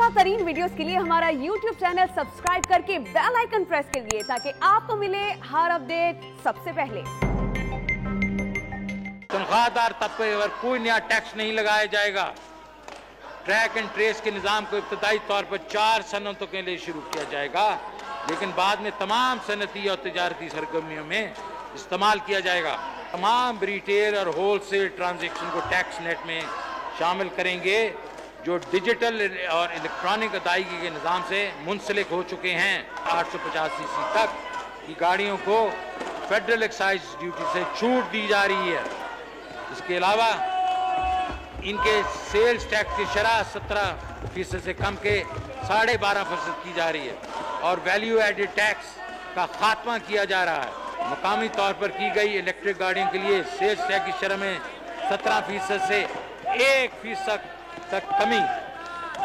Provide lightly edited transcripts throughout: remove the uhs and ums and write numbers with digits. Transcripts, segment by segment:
ताज़ा तरीन वीडियोस के लिए हमारा यूट्यूब चैनल सब्सक्राइब करके बेल आइकन प्रेस करिए ताकि आपको मिले हर अपडेट सबसे पहले। तनख्वाहदार तबके पर कोई नया टैक्स नहीं लगाया जाएगा। ट्रैक एंड ट्रेस के निज़ाम को इब्तदाई तौर पर 4 सनतों के लिए शुरू किया जाएगा, लेकिन बाद में तमाम सनती और तजारती सरगर्मियों में इस्तेमाल किया जाएगा। तमाम रिटेल और होलसेल ट्रांजैक्शन को टैक्स नेट में शामिल करेंगे जो डिजिटल और इलेक्ट्रॉनिक अदायगी के निज़ाम से मुंसलिक हो चुके हैं। 850 सीसी तक की गाड़ियों को फेडरल एक्साइज ड्यूटी से छूट दी जा रही है। इसके अलावा इनके सेल्स टैक्स की शरह 17% से कम के 12.5% की जा रही है और वैल्यू एडेड टैक्स का खात्मा किया जा रहा है। मुकामी तौर पर की गई इलेक्ट्रिक गाड़ियों के लिए सेल्स टैक्स की शरह में 17% से 1% तक कमी,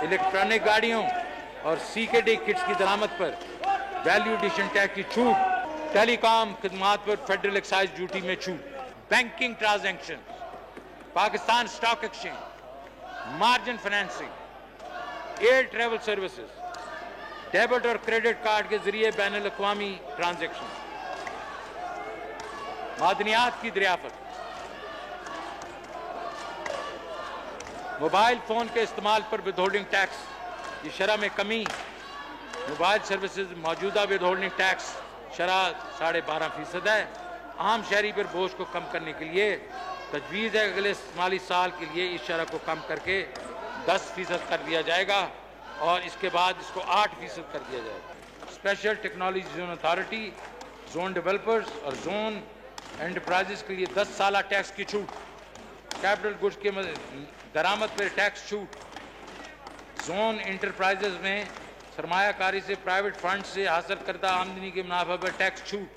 इलेक्ट्रॉनिक गाड़ियों और CKD किट्स की दरामद पर वैल्यू एडिशन टैक्स की छूट, टेलीकॉम खदमात पर फेडरल एक्साइज ड्यूटी में छूट, banking transaction, Pakistan stock exchange, margin financing, air travel services, debit और क्रेडिट कार्ड के जरिए बैनुल अक़वामी ट्रांजैक्शन, मादनियात की दरियाफत, मोबाइल फ़ोन के इस्तेमाल पर विदहोल्डिंग टैक्स की शरह में कमी, मोबाइल सर्विसेज मौजूदा विदहोल्डिंग टैक्स शरह 12.5% है। आम शहरी पर बोझ को कम करने के लिए तजवीज़ है अगले माली साल के लिए इस शरह को कम करके 10% कर दिया जाएगा और इसके बाद इसको 8% कर दिया जाएगा। Special technology zone authority, zone developers और जोन एंटरप्राइजेस के लिए 10 साल टैक्स की छूट, कैपिटल गुड्स के दरामद पर टैक्स छूट, जोन इंटरप्राइजेज में सरमायाकारी से प्राइवेट फंड से हासिल करदा आमदनी के मुनाफा पर टैक्स छूट।